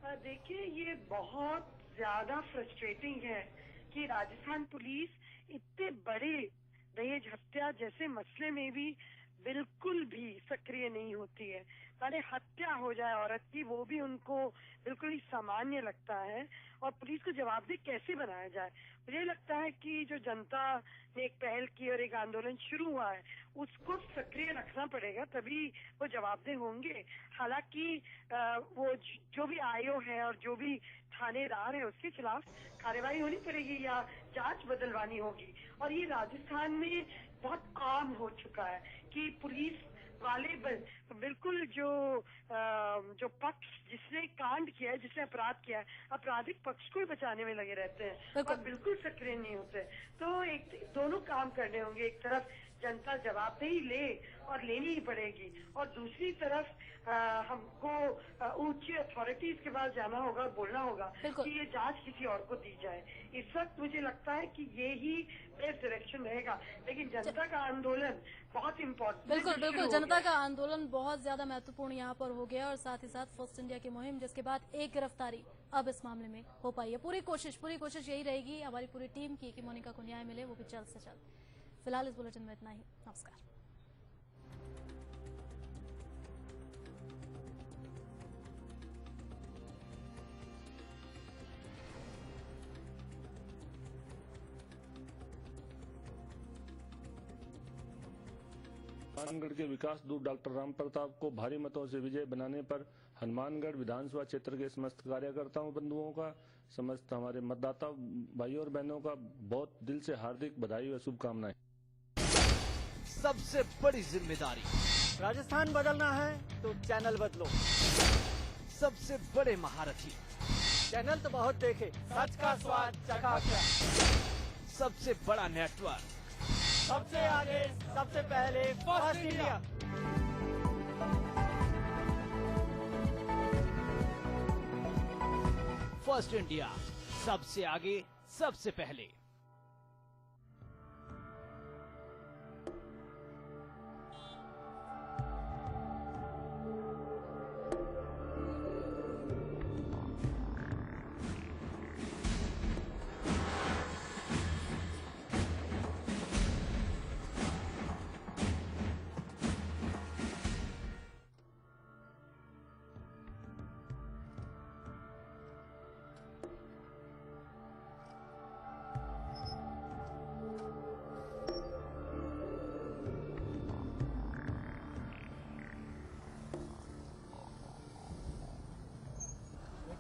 देखिए, ये बहुत ज्यादा फ्रस्ट्रेटिंग है कि राजस्थान पुलिस इतने बड़े दहेज हत्या जैसे मसले में भी बिल्कुल भी सक्रिय नहीं होती है। माने हत्या हो जाए औरत की, वो भी उनको बिल्कुल ही सामान्य लगता है और पुलिस को जवाबदेह कैसे बनाया जाए। मुझे लगता है कि जो जनता ने एक पहल की और एक आंदोलन शुरू हुआ है, उसको सक्रिय रखना पड़ेगा, तभी वो जवाबदेह होंगे। हालांकि वो जो भी आयोग है और जो भी थानेदार है उसके खिलाफ कार्रवाई होनी पड़ेगी या जांच बदलवानी होगी। और ये राजस्थान में बहुत आम हो चुका है कि पुलिस वाले बिल्कुल जो पक्ष जिसने कांड किया है, जिसने अपराध किया है, आपराधिक पक्ष को ही बचाने में लगे रहते हैं और बिल्कुल सक्रिय नहीं होते। तो एक दोनों काम करने होंगे। एक तरफ जनता जवाबदेही ले और लेनी ही पड़ेगी, और दूसरी तरफ हमको ऊंची अथॉरिटीज के पास जाना होगा और बोलना होगा कि ये जांच किसी और को दी जाए। इस वक्त मुझे लगता है कि ये ही बेस्ट डायरेक्शन रहेगा, लेकिन जनता का आंदोलन बहुत इम्पोर्टेंट। बिल्कुल जनता का आंदोलन बहुत ज्यादा महत्वपूर्ण यहाँ पर हो गया और साथ ही साथ फर्स्ट इंडिया की मुहिम, जिसके बाद एक गिरफ्तारी अब इस मामले में हो पाई है। पूरी कोशिश यही रहेगी हमारी पूरी टीम की कि मोनिका को न्याय मिले, वो भी जल्द से जल्द। फिलहाल इस बुलेटिन में इतना ही। नमस्कार। हनुमानगढ़ के विकास दूत डॉक्टर राम प्रताप को भारी मतों से विजय बनाने पर हनुमानगढ़ विधानसभा क्षेत्र के समस्त कार्यकर्ताओं बंधुओं का, समस्त हमारे मतदाता भाइयों और बहनों का बहुत दिल से हार्दिक बधाई और शुभकामनाएं। सबसे बड़ी जिम्मेदारी, राजस्थान बदलना है तो चैनल बदलो। सबसे बड़े महारथी, चैनल तो बहुत देखे, सच का स्वाद चखा क्या। सबसे बड़ा नेटवर्क, सबसे आगे सबसे पहले फर्स्ट इंडिया। फर्स्ट इंडिया, सबसे आगे सबसे पहले।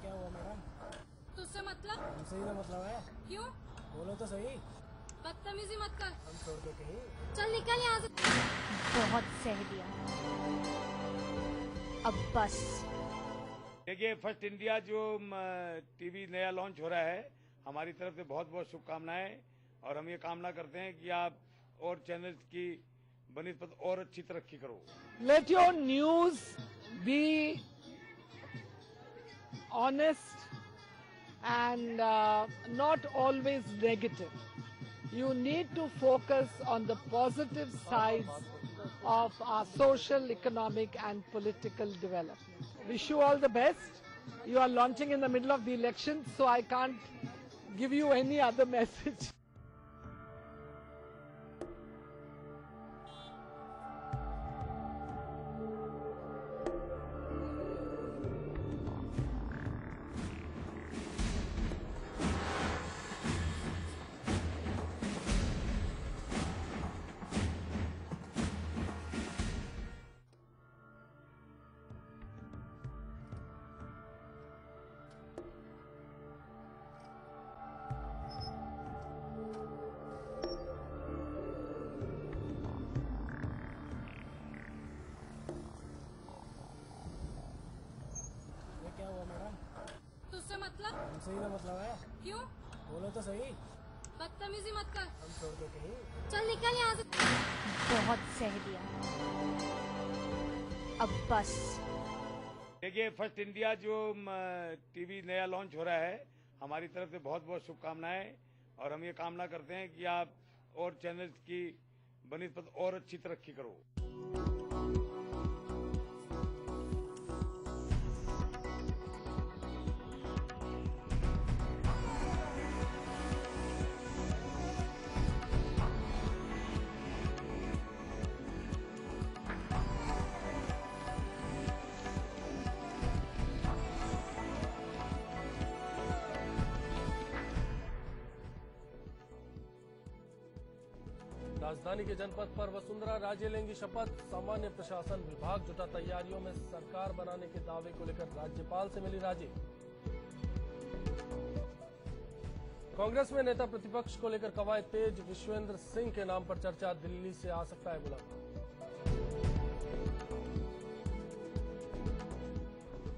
क्या हुआ मैडम? तुझसे मतलब? हमसे ही तो मतलब है। क्यों? बोलो तो सही। बदतमीजी मत कर। हम छोड़ के कहीं। चल निकल यहाँ से। बहुत सह दिया, अब बस। देखिए, फर्स्ट इंडिया जो टीवी नया लॉन्च हो रहा है, हमारी तरफ से बहुत बहुत शुभकामनाएं, और हम ये कामना करते हैं कि आप और चैनल्स की बनिस्बत और अच्छी तरक्की करो। Let your news be honest and not always negative. You need to focus on the positive sides of our social, economic and political development. Wish you all the best. You are launching in the middle of the election, so I can't give you any other message. क्या हुआ madam? तुझसे मतलब? हमसे ही तो मतलब है। क्यों? बोलो तो सही। बदतमीजी मत कर। हम छोड़ के कहीं। चल निकल यहाँ से। बहुत सह दिया, अब बस। देखिए, फर्स्ट इंडिया जो टीवी नया लॉन्च हो रहा है, हमारी तरफ से बहुत बहुत शुभकामनाएं, और हम ये कामना करते हैं कि आप और चैनल्स की बनिस्बत और अच्छी तरक्की करो। राजधानी के जनपद पर वसुंधरा राजे लेंगी शपथ। सामान्य प्रशासन विभाग जुटा तैयारियों में। सरकार बनाने के दावे को लेकर राज्यपाल से मिली राजे। कांग्रेस में नेता प्रतिपक्ष को लेकर कवायद तेज। विश्वेंद्र सिंह के नाम पर चर्चा। दिल्ली से आ सकता है बुलावा।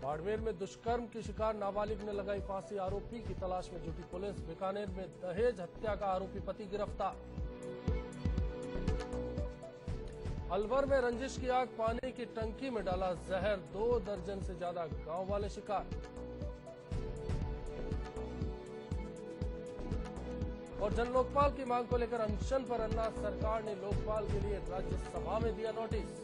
बाड़मेर में दुष्कर्म की शिकार नाबालिग ने लगाई फांसी। आरोपी की तलाश में जुटी पुलिस। बीकानेर में दहेज हत्या का आरोपी पति गिरफ्तार। अलवर में रंजिश की आग। पानी की टंकी में डाला जहर। 2 दर्जन से ज्यादा गांव वाले शिकार। और जन लोकपाल की मांग को लेकर अनशन पर अन्ना। सरकार ने लोकपाल के लिए राज्यसभा में दिया नोटिस।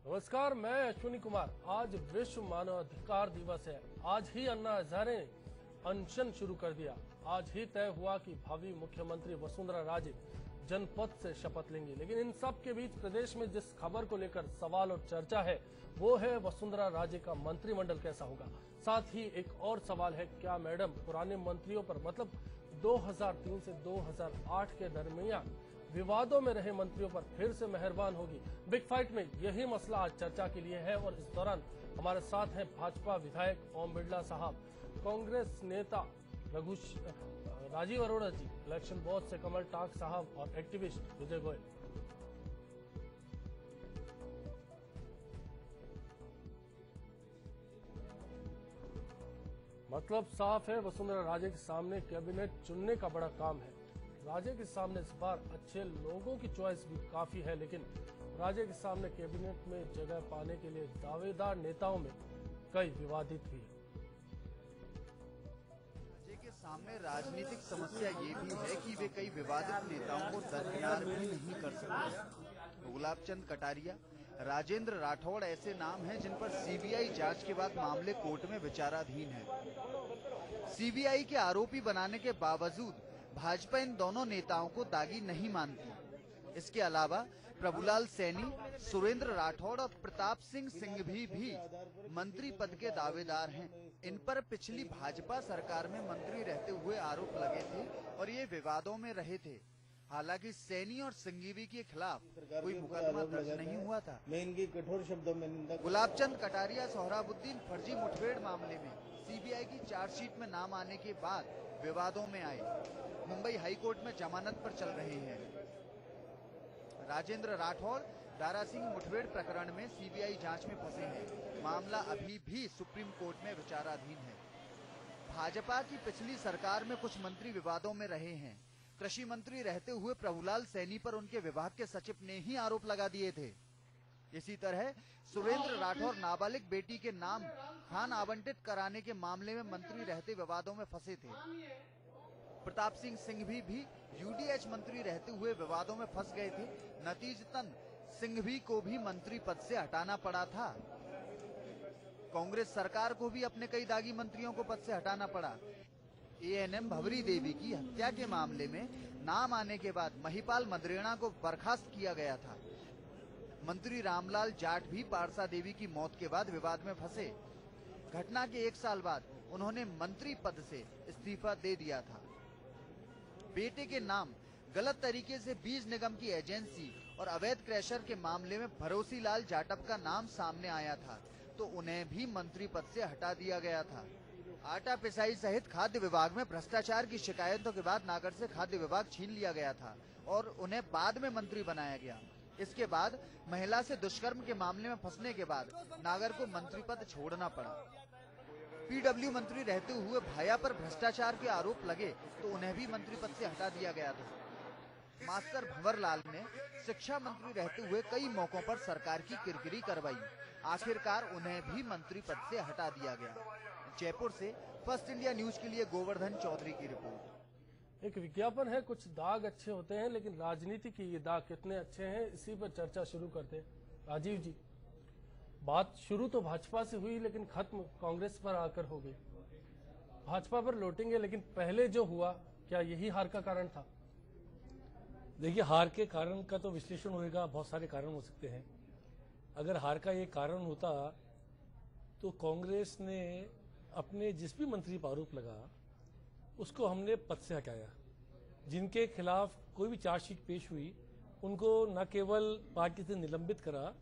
नमस्कार, मैं अश्विनी कुमार। आज विश्व मानवाधिकार दिवस है। आज ही अन्ना हजारे ने अनशन शुरू कर दिया। आज ही तय हुआ कि भावी मुख्यमंत्री वसुंधरा राजे जनपद से शपथ लेंगी। लेकिन इन सब के बीच प्रदेश में जिस खबर को लेकर सवाल और चर्चा है वो है वसुंधरा राजे का मंत्रिमंडल कैसा होगा। साथ ही एक और सवाल है, क्या मैडम पुराने मंत्रियों पर मतलब 2003 से 2008 के दरमियान विवादों में रहे मंत्रियों पर फिर से मेहरबान होगी। बिग फाइट में यही मसला आज चर्चा के लिए है। और इस दौरान हमारे साथ हैं भाजपा विधायक ओम बिरला साहब, कांग्रेस नेता राजीव अरोड़ा जी, इलेक्शन बोर्ड से कमल टाक साहब और एक्टिविस्ट विजय गोयल। मतलब साफ है, वसुंधरा राजे के सामने कैबिनेट चुनने का बड़ा काम है। राजे के सामने इस बार अच्छे लोगों की चॉइस भी काफी है, लेकिन राजे के सामने कैबिनेट में जगह पाने के लिए दावेदार नेताओं में कई विवादित भी है। राजे के सामने राजनीतिक समस्या ये भी है कि वे कई विवादित नेताओं को दरकिनार भी नहीं कर सकते। गुलाबचंद कटारिया, राजेंद्र राठौड़ ऐसे नाम हैं जिन पर सीबीआई जांच के बाद मामले कोर्ट में विचाराधीन है। सीबीआई के आरोपी बनाने के बावजूद भाजपा इन दोनों नेताओं को दागी नहीं मानती। इसके अलावा प्रभुलाल सैनी, सुरेंद्र राठौड़ और प्रताप सिंह सिंघवी भी मंत्री पद के दावेदार हैं। इन पर पिछली भाजपा सरकार में मंत्री रहते हुए आरोप लगे थे और ये विवादों में रहे थे। हालांकि सैनी और सिंघवी के खिलाफ कोई मुकदमा दर्ज नहीं हुआ था। मैं इनकी कठोर शब्दों में निंदा। गुलाबचंद कटारिया सोहराबुद्दीन फर्जी मुठभेड़ मामले में सीबीआई की चार्जशीट में नाम आने के बाद विवादों में आए। मुंबई हाईकोर्ट में जमानत पर चल रहे हैं। राजेंद्र राठौड़ दारा सिंह मुठभेड़ प्रकरण में सीबीआई जांच में फंसे हैं। मामला अभी भी सुप्रीम कोर्ट में विचाराधीन है। भाजपा की पिछली सरकार में कुछ मंत्री विवादों में रहे हैं। कृषि मंत्री रहते हुए प्रभुलाल सैनी पर उनके विभाग के सचिव ने ही आरोप लगा दिए थे। इसी तरह सुरेंद्र राठौड़ नाबालिग बेटी के नाम खान आवंटित कराने के मामले में मंत्री रहते विवादों में फंसे थे। प्रताप सिंह सिंघवी भी यूडीएच मंत्री रहते हुए विवादों में फंस गए थे। नतीजतन सिंघवी को भी मंत्री पद से हटाना पड़ा था। कांग्रेस सरकार को भी अपने कई दागी मंत्रियों को पद से हटाना पड़ा। एएनएम भवरी देवी की हत्या के मामले में नाम आने के बाद महिपाल मदरेणा को बर्खास्त किया गया था। मंत्री रामलाल जाट भी पारसा देवी की मौत के बाद विवाद में फंसे। घटना के 1 साल बाद उन्होंने मंत्री पद से इस्तीफा दे दिया था। बेटे के नाम गलत तरीके से बीज निगम की एजेंसी और अवैध क्रैशर के मामले में भरोसीलाल जाटव का नाम सामने आया था, तो उन्हें भी मंत्री पद से हटा दिया गया था। आटा पिसाई सहित खाद्य विभाग में भ्रष्टाचार की शिकायतों के बाद नागर से खाद्य विभाग छीन लिया गया था और उन्हें बाद में मंत्री बनाया गया। इसके बाद महिला से दुष्कर्म के मामले में फंसने के बाद नागर को मंत्री पद छोड़ना पड़ा। पीडब्ल्यू मंत्री रहते हुए भाया पर भ्रष्टाचार के आरोप लगे तो उन्हें भी मंत्री पद से हटा दिया गया था। मास्टर भंवरलाल ने शिक्षा मंत्री रहते हुए कई मौकों पर सरकार की किरकिरी करवाई। आखिरकार उन्हें भी मंत्री पद से हटा दिया गया। जयपुर से फर्स्ट इंडिया न्यूज के लिए गोवर्धन चौधरी की रिपोर्ट। एक विज्ञापन है, कुछ दाग अच्छे होते हैं, लेकिन राजनीति की ये दाग कितने अच्छे हैं, इसी पर चर्चा शुरू करते हैं। राजीव जी, बात शुरू तो भाजपा से हुई, लेकिन खत्म कांग्रेस पर आकर हो गई। भाजपा पर लौटेंगे, लेकिन पहले जो हुआ, क्या यही हार का कारण था? देखिए, हार के कारण का तो विश्लेषण होएगा, बहुत सारे कारण हो सकते हैं। अगर हार का ये कारण होता तो कांग्रेस ने अपने जिस भी मंत्री पर आरोप लगा उसको हमने पद से हटाया। जिनके खिलाफ कोई भी चार्जशीट पेश हुई उनको न केवल पार्टी से निलंबित करा,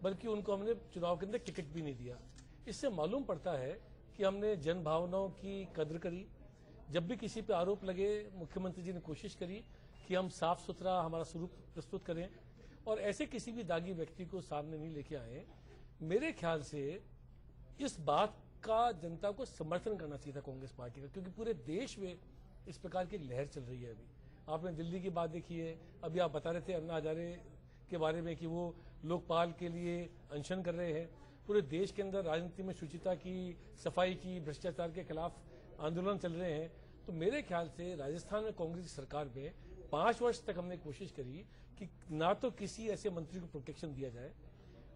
बल्कि उनको हमने चुनाव के अंदर टिकट भी नहीं दिया। इससे मालूम पड़ता है कि हमने जन भावनाओं की कद्र करी। जब भी किसी पे आरोप लगे, मुख्यमंत्री जी ने कोशिश करी कि हम साफ सुथरा हमारा स्वरूप प्रस्तुत करें और ऐसे किसी भी दागी व्यक्ति को सामने नहीं लेके आए। मेरे ख्याल से इस बात का जनता को समर्थन करना चाहिए था कांग्रेस पार्टी का, क्योंकि पूरे देश में इस प्रकार की लहर चल रही है। अभी आपने दिल्ली की बात देखी है, अभी आप बता रहे थे अन्ना हजारे के बारे में कि वो लोकपाल के लिए अनशन कर रहे हैं। पूरे देश के अंदर राजनीति में शुचिता की, सफाई की, भ्रष्टाचार के खिलाफ आंदोलन चल रहे हैं। तो मेरे ख्याल से राजस्थान में कांग्रेस की सरकार में 5 वर्ष तक हमने कोशिश करी कि ना तो किसी ऐसे मंत्री को प्रोटेक्शन दिया जाए,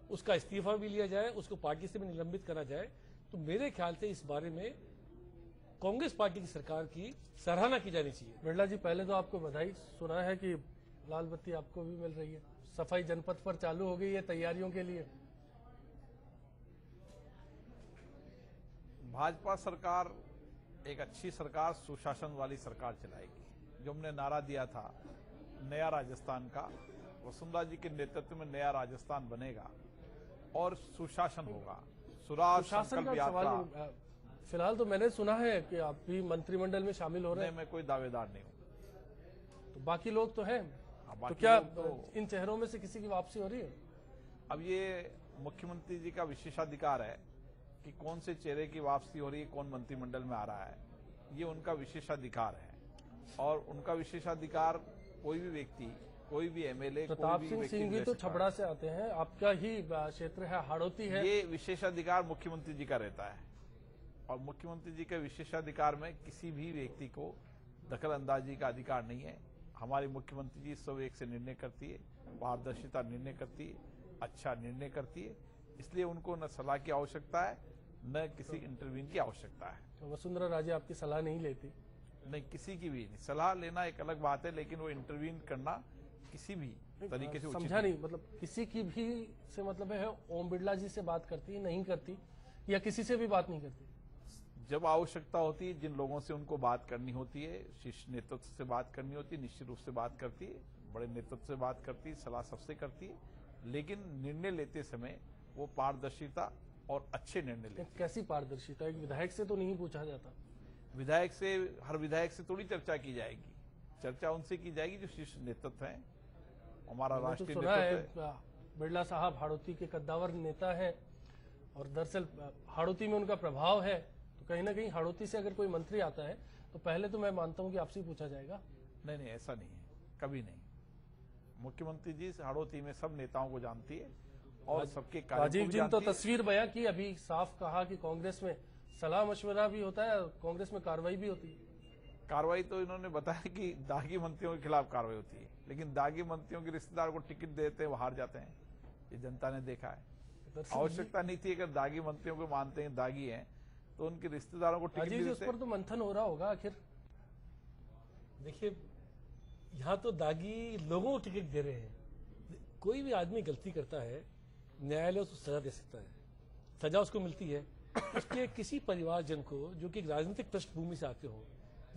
उसका इस्तीफा भी लिया जाए, उसको पार्टी से भी निलंबित करा जाए। तो मेरे ख्याल से इस बारे में कांग्रेस पार्टी की सरकार की सराहना की जानी चाहिए। बिरला जी, पहले तो आपको बधाई। सुना है कि लाल बत्ती आपको भी मिल रही है, सफाई जनपद पर चालू हो गई है तैयारियों के लिए। भाजपा सरकार एक अच्छी सरकार, सुशासन वाली सरकार चलाएगी। जो हमने नारा दिया था नया राजस्थान का, वसुंधरा जी के नेतृत्व में नया राजस्थान बनेगा और सुशासन होगा। सुशासन का सवाल फिलहाल तो मैंने सुना है कि आप भी मंत्रिमंडल में शामिल हो रहे हैं। मैं कोई दावेदार नहीं हूँ। तो बाकी लोग तो हैं, तो क्या इन चेहरों में से किसी की वापसी हो रही है? अब ये मुख्यमंत्री जी का विशेषाधिकार है कि कौन से चेहरे की वापसी हो रही है, कौन मंत्रिमंडल में आ रहा है, ये उनका विशेषाधिकार है। और उनका विशेषाधिकार कोई भी व्यक्ति, कोई भी एमएलए, प्रताप सिंह भी तो छपड़ा से आते हैं, आपका ही क्षेत्र है, हाड़ौती है। ये विशेषाधिकार मुख्यमंत्री जी का रहता है और मुख्यमंत्री जी के विशेषाधिकार में किसी भी व्यक्ति को दखल अंदाजी का अधिकार नहीं है। हमारे मुख्यमंत्री जी सब एक से निर्णय करती है, पारदर्शिता निर्णय करती है, अच्छा निर्णय करती है। इसलिए उनको न सलाह की आवश्यकता है, न किसी इंटरव्यू की आवश्यकता है। तो वसुंधरा राजे आपकी सलाह नहीं लेती? नहीं, किसी की भी नहीं। सलाह लेना एक अलग बात है, लेकिन वो इंटरव्यू करना किसी भी तरीके से समझा नहीं। मतलब किसी की भी से मतलब है ओम बिरला जी से बात करती, नहीं करती, या किसी से भी बात नहीं करती? जब आवश्यकता होती है, जिन लोगों से उनको बात करनी होती है, शीर्ष नेतृत्व से बात करनी होती है, निश्चित रूप से बात करती है, बड़े नेतृत्व से बात करती है, सलाह सबसे करती है। लेकिन निर्णय लेते समय वो पारदर्शिता और अच्छे निर्णय लेते हैं। कैसी पारदर्शिता? एक विधायक से तो नहीं पूछा जाता? विधायक से, हर विधायक से थोड़ी चर्चा की जाएगी। चर्चा उनसे की जाएगी जो शीर्ष नेतृत्व है, हमारा राष्ट्रीय नेतृत्व है। बिरला साहब हाड़ौती के कद्दावर नेता है और दरअसल हाड़ौती में उनका प्रभाव है, तो कहीं ना कहीं हाड़ौती से अगर कोई मंत्री आता है तो पहले तो मैं मानता हूं कि आपसे पूछा जाएगा। नहीं, ऐसा नहीं है, कभी नहीं। मुख्यमंत्री जी हाड़ौती में सब नेताओं को जानती है और सबके कार्य राजीव जी ने तो तस्वीर बयां की, अभी साफ कहा कि कांग्रेस में सलाह मशवरा भी होता है और कांग्रेस में कार्रवाई भी होती है। कार्रवाई तो इन्होंने बताया कि दागी मंत्रियों के खिलाफ कार्रवाई होती है, लेकिन दागी मंत्रियों के रिश्तेदार को टिकट देते हैं, वो हार जाते हैं। ये जनता ने देखा है। आवश्यकता नहीं थी, अगर दागी मंत्रियों को मानते हैं दागी हैं तो उनके रिश्तेदारों को टिकट देते। उस पर तो मंथन हो रहा होगा आखिर। देखिए, यहाँ तो दागी लोगों को टिकट दे रहे हैं। कोई भी आदमी गलती करता है, न्यायालय उसको सजा दे सकता है, सजा उसको मिलती है। उसके किसी परिवारजन को जो कि राजनीतिक पृष्ठभूमि से आते हो,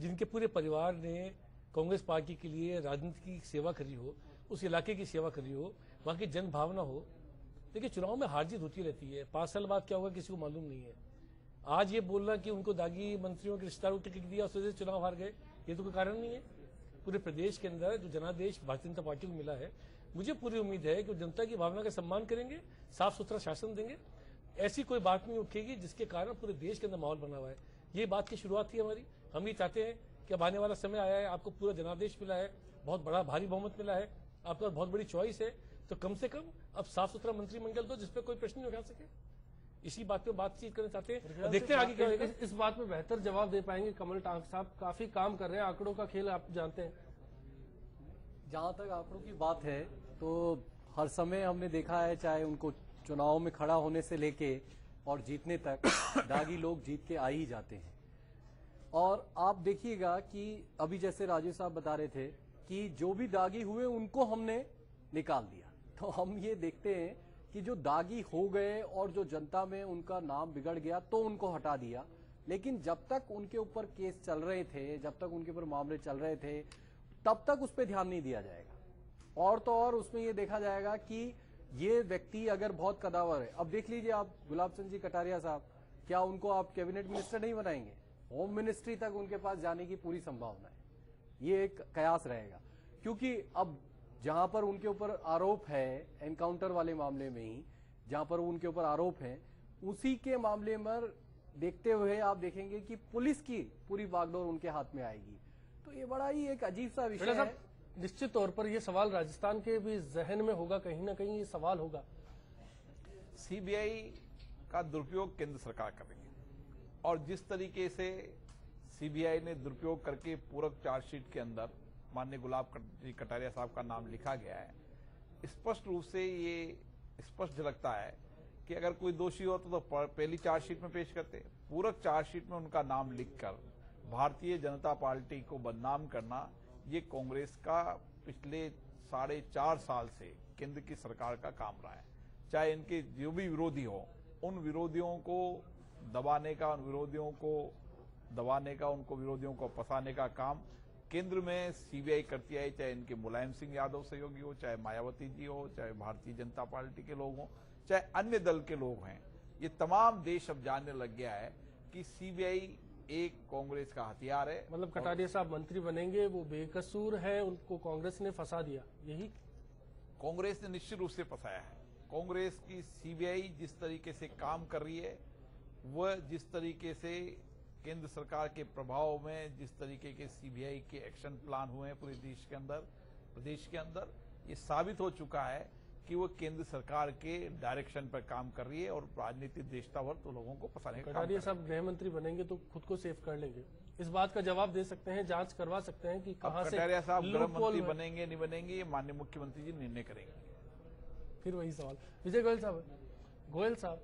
जिनके पूरे परिवार ने कांग्रेस पार्टी के लिए राजनीति की सेवा करी हो, उस इलाके की सेवा करी हो, वहां की जन भावना हो। देखिए, चुनाव में हार जीत होती रहती है, 5 साल बाद क्या होगा किसी को मालूम नहीं है। आज ये बोलना कि उनको दागी मंत्रियों के रिश्तेदारों को टिकट दिया, उस वजह से चुनाव हार गए, ये तो कोई कारण नहीं है। पूरे प्रदेश के अंदर जो जनादेश भारतीय जनता पार्टी को मिला है, मुझे पूरी उम्मीद है कि जनता की भावना का सम्मान करेंगे, साफ सुथरा शासन देंगे। ऐसी कोई बात नहीं उठेगी जिसके कारण पूरे देश के अंदर माहौल बना हुआ है। ये बात की शुरुआत थी हमारी। हम ये चाहते हैं कि अब आने वाला समय आया है, आपको पूरा जनादेश मिला है, बहुत बड़ा भारी बहुमत मिला है, आपका बहुत बड़ी चॉइस है, तो कम से कम अब साफ सुथरा मंत्रिमंडल दो जिसपे कोई प्रश्न नहीं उठा सके। इसी बात पे बातचीत करना चाहते हैं। देखते हैं आगे क्या होगा। इस बात में बेहतर जवाब दे पाएंगे कमल टांग साहब, काफी काम कर रहे हैं, आंकड़ों का खेल आप जानते हैं। जहां तक आंकड़ों की बात है तो हर समय हमने देखा है, चाहे उनको चुनाव में खड़ा होने से लेके और जीतने तक दागी लोग जीत के आ ही जाते हैं। और आप देखिएगा कि अभी जैसे राजेश साहब बता रहे थे कि जो भी दागी हुए उनको हमने निकाल दिया, तो हम ये देखते हैं कि जो दागी हो गए और जो जनता में उनका नाम बिगड़ गया तो उनको हटा दिया, लेकिन जब तक उनके ऊपर केस चल रहे थे, जब तक उनके ऊपर मामले चल रहे थे, तब तक उस पर ध्यान नहीं दिया जाएगा। और तो और उसमें ये देखा जाएगा कि ये व्यक्ति अगर बहुत कदावर है, अब देख लीजिए आप गुलाब चंद जी कटारिया साहब, क्या उनको आप कैबिनेट मिनिस्टर नहीं बनाएंगे? होम मिनिस्ट्री तक उनके पास जाने की पूरी संभावना है, ये एक कयास रहेगा। क्योंकि अब जहां पर उनके ऊपर आरोप है, एनकाउंटर वाले मामले में ही जहां पर उनके ऊपर आरोप है, उसी के मामले में देखते हुए आप देखेंगे कि पुलिस की पूरी बागडोर उनके हाथ में आएगी। तो ये बड़ा ही एक अजीब सा विषय है। निश्चित तौर पर ये सवाल राजस्थान के भी जहन में होगा, कहीं ना कहीं ये सवाल होगा। सीबीआई का दुरुपयोग केंद्र सरकार करेगी, और जिस तरीके से सीबीआई ने दुरुपयोग करके पूरक चार्जशीट के अंदर माननीय गुलाब कटारिया साहब का नाम लिखा गया है, स्पष्ट रूप से ये स्पष्ट झलकता है कि अगर कोई दोषी हो तो पहली चार्जशीट में पेश करते, पूरक चार्जशीट में उनका नाम लिखकर भारतीय जनता पार्टी को बदनाम करना, ये कांग्रेस का पिछले 4.5 साल से केंद्र की सरकार का काम रहा है। चाहे इनके जो भी विरोधी हो, उन विरोधियों को दबाने का, उन विरोधियों को दबाने का, उनको विरोधियों को फंसाने का काम केंद्र में सीबीआई करती आई, चाहे इनके मुलायम सिंह यादव सहयोगी हो, चाहे मायावती जी हो, चाहे भारतीय जनता पार्टी के लोग हों, चाहे अन्य दल के लोग हैं। ये तमाम देश अब जानने लग गया है कि सीबीआई एक कांग्रेस का हथियार है। मतलब कटारिया साहब मंत्री बनेंगे, वो बेकसूर है, उनको कांग्रेस ने फंसा दिया, यही कांग्रेस ने निश्चित रूप से फंसाया है। कांग्रेस की सीबीआई जिस तरीके से काम कर रही है, वह जिस तरीके से केंद्र सरकार के प्रभाव में जिस तरीके के सीबीआई के एक्शन प्लान हुए हैं पूरे देश के अंदर, प्रदेश के अंदर, ये साबित हो चुका है कि वो केंद्र सरकार के डायरेक्शन पर काम कर रही है और राजनीतिक देशतावर तो लोगों को फंसाने का। कटारिया साहब गृह मंत्री बनेंगे तो खुद को सेफ कर लेंगे, इस बात का जवाब दे सकते हैं, जांच करवा सकते हैं कि कहां से कटारिया साहब गृह मंत्री बनेंगे नहीं बनेंगे, ये माननीय मुख्यमंत्री जी निर्णय करेंगे। फिर वही सवाल विजय गोयल साहब,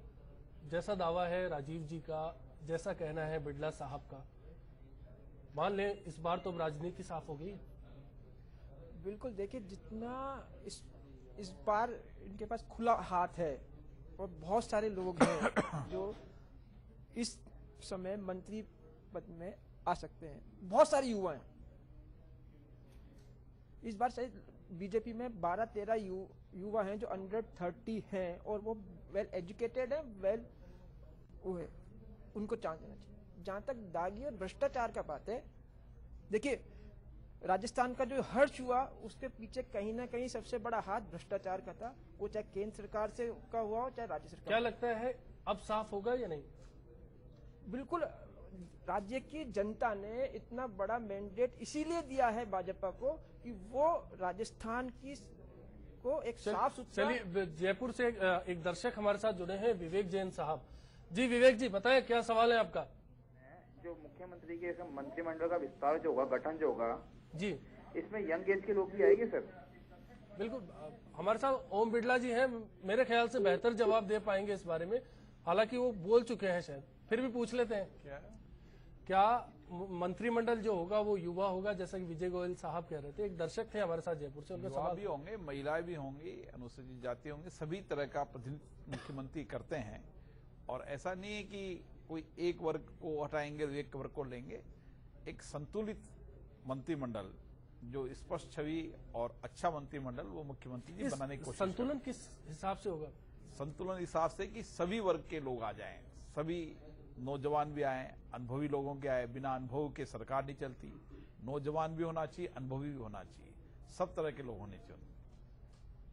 जैसा दावा है राजीव जी का, जैसा कहना है बिड़ला साहब का, मान लें इस बार तो राजनीति साफ हो गई। बिल्कुल, देखिए जितना इस बार इनके पास खुला हाथ है और बहुत सारे लोग हैं जो इस समय मंत्री पद में आ सकते हैं, बहुत सारे युवा हैं। इस बार शायद बीजेपी में 12-13 युवा हैं जो अंडर 30 हैं और वो वेल एजुकेटेड है, वेल वो है, उनको चांस देना चाहिए। जहां तक दागी और भ्रष्टाचार का बात है, देखिए राजस्थान का जो हर्ष हुआ उसके पीछे कहीं ना कहीं सबसे बड़ा हाथ भ्रष्टाचार का था, वो चाहे केंद्र सरकार से का हुआ हो चाहे राज्य सरकार। क्या लगता है अब साफ होगा या नहीं? बिल्कुल, राज्य की जनता ने इतना बड़ा मैंडेट इसीलिए दिया है भाजपा को कि वो राजस्थान की को एक साफ सुथरा। चलिए, जयपुर से एक दर्शक हमारे साथ जुड़े हैं, विवेक जैन साहब। जी विवेक जी, बताएं क्या सवाल है आपका? जो मुख्यमंत्री के मंत्रिमंडल का विस्तार जो होगा, गठन जो होगा जी, इसमें यंग एज के लोग भी आएंगे सर? बिल्कुल, हमारे साथ ओम बिड़ला जी हैं, मेरे ख्याल से बेहतर जवाब दे पाएंगे इस बारे में, हालांकि वो बोल चुके हैं शायद, फिर भी पूछ लेते हैं। क्या मंत्रिमंडल जो होगा वो युवा होगा, जैसा कि विजय गोयल साहब कह रहे थे? एक दर्शक थे हमारे साथ जयपुर से, उनका सवाल भी होंगे, महिलाएं भी होंगी, अनुसूचित जाति होंगे, सभी तरह का प्रतिनिधित्व मुख्यमंत्री करते हैं। और ऐसा नहीं है कि कोई एक वर्ग को हटाएंगे और एक वर्ग को लेंगे। एक संतुलित मंत्रिमंडल, जो स्पष्ट छवि और अच्छा मंत्रिमंडल, वो मुख्यमंत्री जी बनाने की कोशिश। संतुलन किस हिसाब से होगा? संतुलन हिसाब से कि सभी वर्ग के लोग आ जाएं, सभी नौजवान भी आए, अनुभवी लोगों के आए। बिना अनुभव के सरकार नहीं चलती। नौजवान भी होना चाहिए, अनुभवी भी होना चाहिए, सब तरह के लोग होने चाहिए।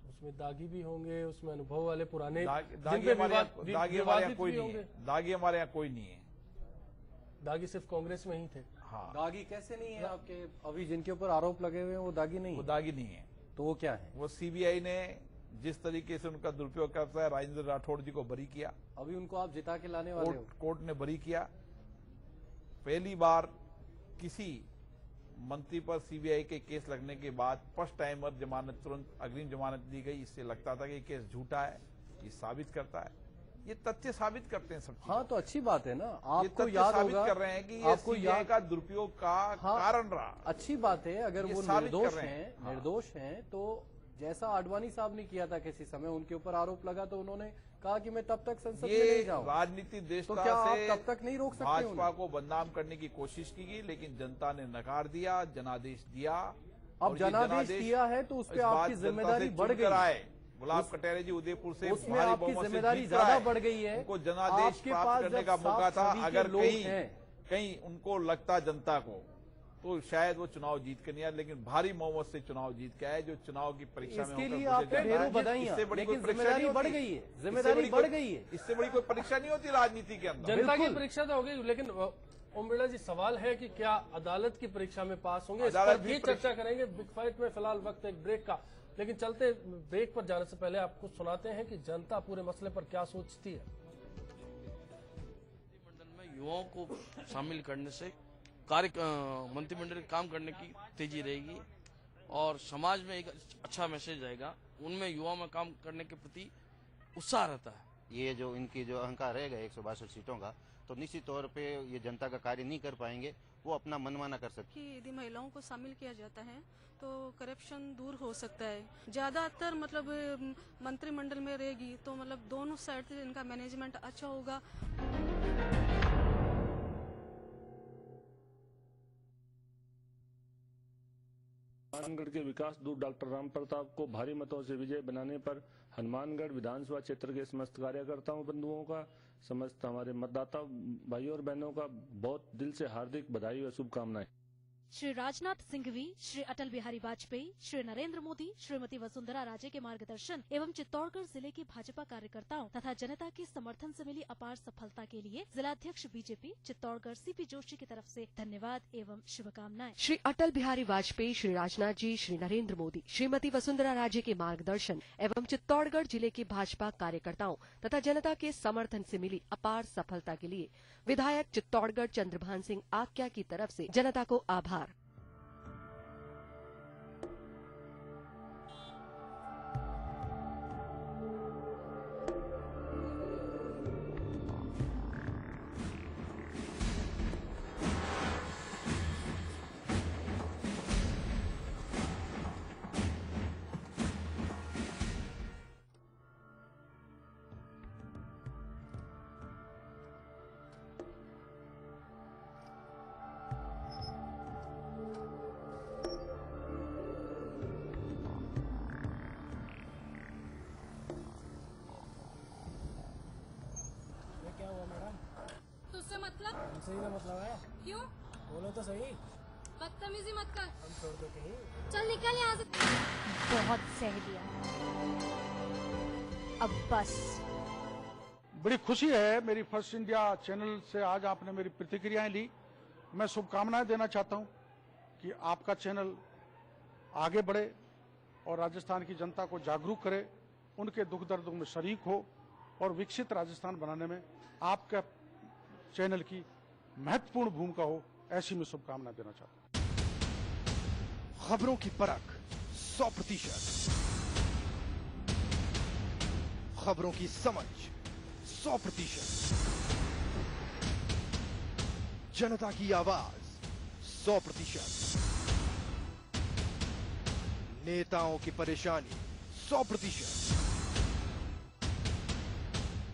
उसमें दागी भी होंगे, उसमें अनुभव वाले पुराने दागी हमारे यहाँ कोई नहीं है। दागी सिर्फ कांग्रेस में ही थे। हाँ, दागी कैसे नहीं है आपके? अभी जिनके ऊपर आरोप लगे हुए हैं वो दागी नहीं, वो दागी नहीं है। तो वो क्या है? वो सीबीआई ने जिस तरीके से उनका दुरुपयोग करता है, राजेंद्र राठौड़ जी को बरी किया। अभी उनको आप जिता के लाने वाले हो। कोर्ट ने बरी किया। पहली बार किसी मंत्री पर सीबीआई के केस लगने के बाद फर्स्ट टाइमर जमानत, तुरंत अग्रिम जमानत दी गई। इससे लगता था कि ये केस झूठा है। ये साबित करता है, ये तथ्य साबित करते हैं सब। हाँ, तो अच्छी बात है ना। आपको ये याद साबित होगा, कर रहे हैं कि ये सीबीआई का दुरुपयोग का कारण रहा। अच्छी बात है। अगर वो निर्दोष हैं तो जैसा आडवाणी साहब ने किया था किसी समय, उनके ऊपर आरोप लगा तो उन्होंने कहा कि मैं तब तक संसद में नहीं जाऊं। राजनीति देश तो क्या आप तब तक नहीं रोक सकते? भाजपा को बदनाम करने की कोशिश की गई, लेकिन जनता ने नकार दिया, जनादेश दिया। अब जनादेश दिया है तो उस पर आपकी जिम्मेदारी बढ़ गई है। गुलाब कटारिया जी उदयपुर से उसमें आपकी जिम्मेदारी ज्यादा बढ़ गई है। उनको जनादेश प्राप्त करने का मौका था। अगर कहीं उनको लगता जनता को, तो शायद वो चुनाव जीत के नहीं आए, लेकिन भारी बहुमत से चुनाव जीत के आए, जो चुनाव की परीक्षा में इसके लिए आपको ढेरों बधाइयां। लेकिन जिम्मेदारी बढ़ गई है, जिम्मेदारी बढ़ गई है। इससे बड़ी कोई परीक्षा नहीं होती राजनीति के अंदर। जनता की परीक्षा तो हो गई, लेकिन ओम बिरला जी, सवाल है कि क्या अदालत की परीक्षा में पास होंगे? इस पर भी चर्चा करेंगे बिग फाइट में। फिलहाल वक्त एक ब्रेक का, लेकिन चलते ब्रेक पर जाने से पहले आपको सुनाते हैं कि जनता पूरे मसले पर क्या सोचती है। मंत्रिमंडल में युवाओं को शामिल करने से मंत्रिमंडल काम करने की तेजी रहेगी और समाज में एक अच्छा मैसेज आएगा। उनमें युवाओं में काम करने के प्रति उत्साह रहता है। ये जो इनकी जो अहंकार रहेगा 162 सीटों का, तो निश्चित तौर पे ये जनता का कार्य नहीं कर पाएंगे, वो अपना मनमाना कर सकते हैं। यदि महिलाओं को शामिल किया जाता है तो करप्शन दूर हो सकता है। ज्यादातर मतलब मंत्रिमंडल में रहेगी तो मतलब दोनों साइड से इनका मैनेजमेंट अच्छा होगा। हनुमानगढ़ के विकास दूत डॉक्टर राम प्रताप को भारी मतों से विजय बनाने पर हनुमानगढ़ विधानसभा क्षेत्र के समस्त कार्यकर्ताओं बंधुओं का, समस्त हमारे मतदाता भाइयों और बहनों का बहुत दिल से हार्दिक बधाई और शुभकामनाएं। श्री राजनाथ सिंघवी, श्री अटल बिहारी वाजपेयी, श्री नरेंद्र मोदी, श्रीमती वसुंधरा राजे के मार्गदर्शन एवं चित्तौड़गढ़ जिले के भाजपा कार्यकर्ताओं तथा जनता के समर्थन से मिली अपार सफलता के लिए जिलाध्यक्ष बीजेपी चित्तौड़गढ़ सीपी जोशी की तरफ से धन्यवाद एवं शुभकामनाएं। श्री अटल बिहारी वाजपेयी, श्री राजनाथ जी, श्री नरेंद्र मोदी, श्रीमती वसुंधरा राजे के मार्गदर्शन एवं चित्तौड़गढ़ जिले के भाजपा कार्यकर्ताओं तथा जनता के समर्थन से मिली अपार सफलता के लिए विधायक चित्तौड़गढ़ चंद्रभान सिंह आक्या की तरफ से जनता को आभार। मतलब सही का मतलब है। क्यों? बोलो तो सही। बदतमीजी मत कर। हम छोड़ दो कहीं। चल निकल यहाँ से। बहुत सह दिया, अब बस। बड़ी खुशी है मेरी फर्स्ट इंडिया चैनल से आज आपने मेरी प्रतिक्रियाएं ली। मैं शुभकामनाएं देना चाहता हूं कि आपका चैनल आगे बढ़े और राजस्थान की जनता को जागरूक करे, उनके दुख दर्द में शरीक हो और विकसित राजस्थान बनाने में आपका चैनल की महत्वपूर्ण भूमिका हो, ऐसी मैं शुभकामना देना चाहता हूं। खबरों की परख 100%, खबरों की समझ 100%, जनता की आवाज 100%, नेताओं की परेशानी 100%।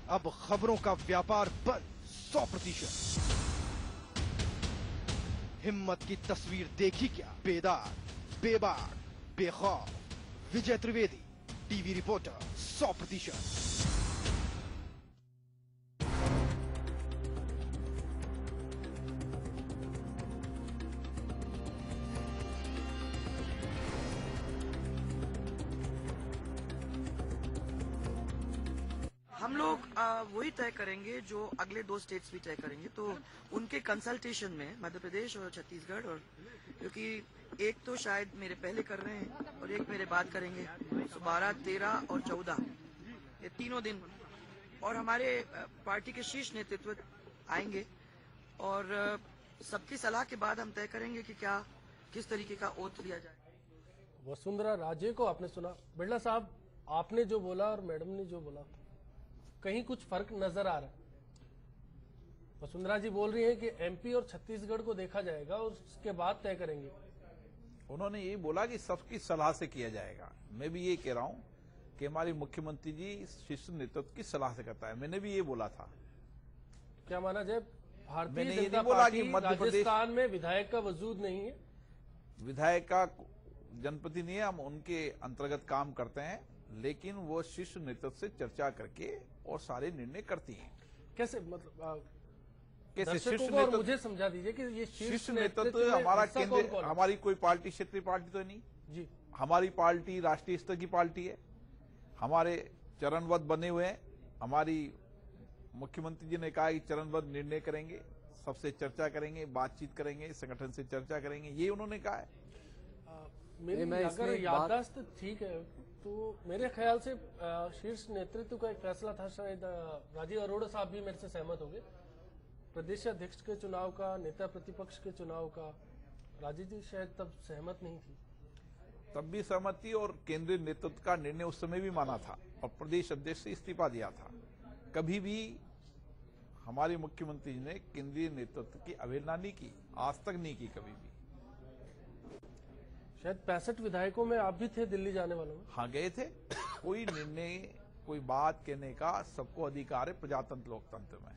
अब खबरों का व्यापार बंद 100%। हिम्मत की तस्वीर देखी क्या? बेदार, बेबाक, बेखौफ, विजय त्रिवेदी, टीवी रिपोर्टर 100%। हम लोग वही तय करेंगे जो अगले 2 स्टेट्स भी तय करेंगे। तो उनके कंसल्टेशन में मध्य प्रदेश और छत्तीसगढ़, और क्योंकि एक तो शायद मेरे पहले कर रहे हैं और एक मेरे बाद करेंगे, तो 12, 13 और 14 ये तीनों दिन, और हमारे पार्टी के शीर्ष नेतृत्व आएंगे और सबकी सलाह के बाद हम तय करेंगे कि क्या किस तरीके का ओथ लिया जाए। वसुंधरा राजे को आपने सुना। बिरला साहब, आपने जो बोला और मैडम ने जो बोला, कहीं कुछ फर्क नजर आ रहा है? वसुंधरा जी बोल रही हैं कि एमपी और छत्तीसगढ़ को देखा जाएगा और उसके बाद तय करेंगे। उन्होंने ये बोला कि सबकी सलाह से किया जाएगा। मैं भी ये कह रहा हूं कि हमारे मुख्यमंत्री जी शीर्ष नेतृत्व की सलाह से करता है। मैंने भी ये बोला था। क्या माना जाए, भारतीय मैंने ये जनता नहीं बोला पार्टी कि मध्य प्रदेश राजस्थान में विधायक का वजूद नहीं है। विधायक का जनप्रति नहीं है, हम उनके अंतर्गत काम करते हैं, लेकिन वो शीर्ष नेतृत्व से चर्चा करके और सारे निर्णय करती हैं। कैसे, मतलब कैसे दर्शकों शीर्ष को और नेतृत्व? मुझे समझा दीजिए कि ये शीर्ष नेतृत्व हमारा केंद्र, हमारी कोई पार्टी क्षेत्रीय पार्टी तो नहीं जी, हमारी पार्टी राष्ट्रीय स्तर की पार्टी है। हमारे चरणबद्ध बने हुए हैं। हमारी मुख्यमंत्री जी ने कहा कि चरणबद्ध निर्णय करेंगे, सबसे चर्चा करेंगे, बातचीत करेंगे, संगठन से चर्चा करेंगे, ये उन्होंने कहा है। मेरी अगर याददाश्त ठीक है तो मेरे ख्याल से शीर्ष नेतृत्व का एक फैसला था, शायद राजीव अरोड़ा साहब भी मेरे से सहमत होंगे, प्रदेश अध्यक्ष के चुनाव का, नेता प्रतिपक्ष के चुनाव का। राजीव जी शायद तब सहमत नहीं थी। तब भी सहमत थी और केंद्रीय नेतृत्व का निर्णय उस समय भी माना था और प्रदेश अध्यक्ष से इस्तीफा दिया था। कभी भी हमारे मुख्यमंत्री जी ने केंद्रीय नेतृत्व की अवहेलना नहीं की, आज तक नहीं की कभी भी। शायद 65 विधायकों में आप भी थे दिल्ली जाने वालों में। हाँ, गए थे। कोई निर्णय, कोई बात कहने का सबको अधिकार है प्रजातंत्र लोकतंत्र में।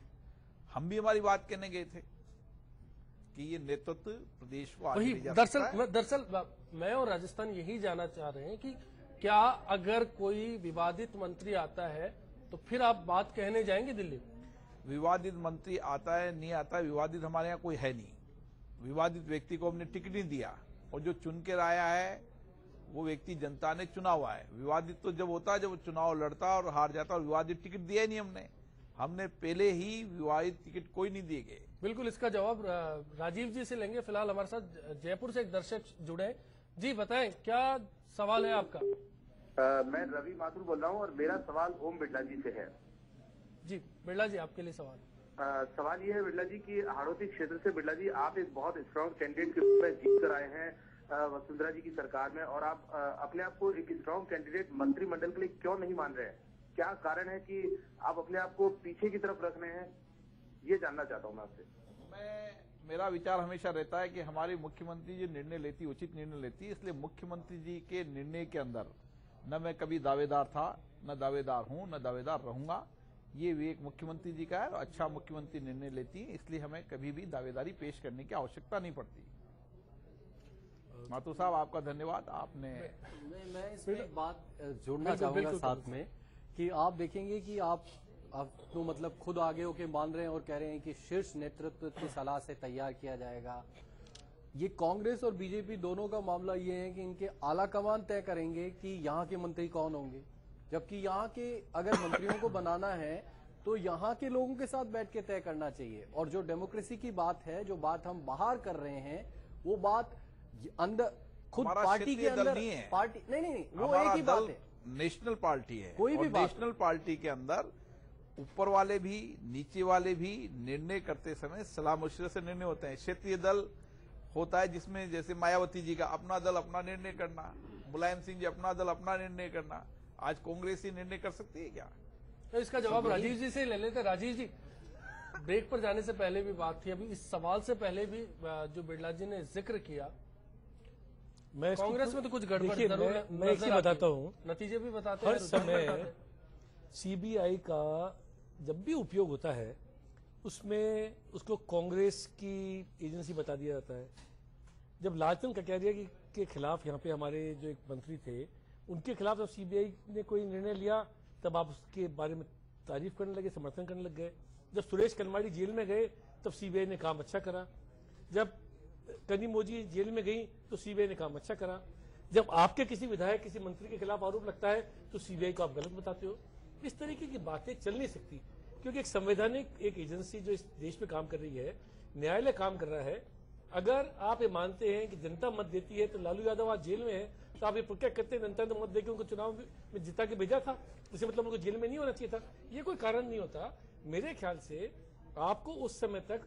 हम भी हमारी बात कहने गए थे कि ये नेतृत्व प्रदेश को आगे ले जा सकता है। दरअसल मैं और राजस्थान यही जानना चाह रहे हैं कि क्या अगर कोई विवादित मंत्री आता है तो फिर आप बात कहने जाएंगे दिल्ली? विवादित मंत्री आता है नहीं आता है, विवादित हमारे यहाँ कोई है नहीं। विवादित व्यक्ति को हमने टिकट नहीं दिया और जो चुन के आया है वो व्यक्ति जनता ने चुना हुआ है। विवादित तो जब होता है जब वो चुनाव लड़ता और हार जाता, और विवादित टिकट दिया ही नहीं हमने पहले ही विवादित टिकट कोई नहीं दिए गए। बिल्कुल, इसका जवाब राजीव जी से लेंगे। फिलहाल हमारे साथ जयपुर से एक दर्शक जुड़े हैं। जी बताएं, क्या सवाल है आपका? मैं रवि माथुर बोल रहा हूँ और मेरा सवाल ओम बिरला जी से है। जी बिरला जी, आपके लिए सवाल। सवाल ये है बिरला जी कि हाड़ौती क्षेत्र से बिरला जी आप एक बहुत स्ट्रांग कैंडिडेट के रूप में जीत कर आए हैं वसुंधरा जी की सरकार में, और आप अपने आप को एक स्ट्रांग कैंडिडेट मंत्रिमंडल के लिए क्यों नहीं मान रहे हैं? क्या कारण है कि आप अपने आप को पीछे की तरफ रख रहे हैं? ये जानना चाहता हूँ मैं आपसे। मेरा विचार हमेशा रहता है कि हमारी मुख्यमंत्री जी निर्णय लेती, उचित निर्णय लेती, इसलिए मुख्यमंत्री जी के निर्णय के अंदर न मैं कभी दावेदार था, न दावेदार हूं, न दावेदार रहूंगा। ये भी एक मुख्यमंत्री जी का है और अच्छा मुख्यमंत्री निर्णय लेती है, इसलिए हमें कभी भी दावेदारी पेश करने की आवश्यकता नहीं पड़ती। माथुर साहब, आपका धन्यवाद। आपने मैं इसमें एक बात जोड़ना चाहूंगा साथ में कि आप देखेंगे कि आप तो मतलब खुद आगे होके मान रहे हैं और कह रहे हैं कि शीर्ष नेतृत्व की सलाह से तैयार किया जाएगा। ये कांग्रेस और बीजेपी दोनों का मामला ये है कि इनके आला कमान तय करेंगे कि यहाँ के मंत्री कौन होंगे, जबकि यहाँ के अगर मंत्रियों को बनाना है तो यहाँ के लोगों के साथ बैठ के तय करना चाहिए। और जो डेमोक्रेसी की बात है, जो बात हम बाहर कर रहे हैं, वो बात अंदर खुद पार्टी के अंदर नहीं है। पार्टी नहीं, वो एक ही बात है। नेशनल पार्टी है, कोई भी नेशनल पार्टी के अंदर ऊपर वाले भी नीचे वाले भी निर्णय करते समय सलाह मशवरे से निर्णय होते हैं। क्षेत्रीय दल होता है जिसमें जैसे मायावती जी का अपना दल अपना निर्णय करना, मुलायम सिंह जी अपना दल अपना निर्णय करना। आज कांग्रेस ही निर्णय कर सकती है क्या? तो इसका जवाब राजीव जी से ले लेते। राजीव जी, ब्रेक पर जाने से पहले भी बात थी, अभी इस सवाल से पहले भी जो बिरला जी ने जिक्र किया, कांग्रेस में तो कुछ गड़बड़ जरूर मैं एक ही बताता हूँ, नतीजे भी बताते हैं। हर समय सीबीआई का जब भी उपयोग होता है उसमें उसको कांग्रेस की एजेंसी बता दिया जाता है। जब लालचंद कटारिया के खिलाफ यहाँ पे हमारे जो एक मंत्री थे, उनके खिलाफ जब सीबीआई ने कोई निर्णय लिया तब आप उसके बारे में तारीफ करने लगे, समर्थन करने लग गए। जब सुरेश कलमाड़ी जेल में गए तब सीबीआई ने काम अच्छा करा। जब कनिमोझी जेल में गई तो सीबीआई ने काम अच्छा करा। जब आपके किसी विधायक, किसी मंत्री के खिलाफ आरोप लगता है तो सीबीआई को आप गलत बताते हो। इस तरीके की बातें चल नहीं सकती। क्योंकि एक संवैधानिक एक एजेंसी जो इस देश में काम कर रही है, न्यायालय काम कर रहा है। अगर आप ये मानते हैं कि जनता मत देती है तो लालू यादव आज जेल में है, तो आप ये क्या करते हैं? जनता ने तो मत देकर उनको चुनाव में जिता के भेजा था, इसे मतलब उनको जेल में नहीं होना चाहिए था। ये कोई कारण नहीं होता। मेरे ख्याल से आपको उस समय तक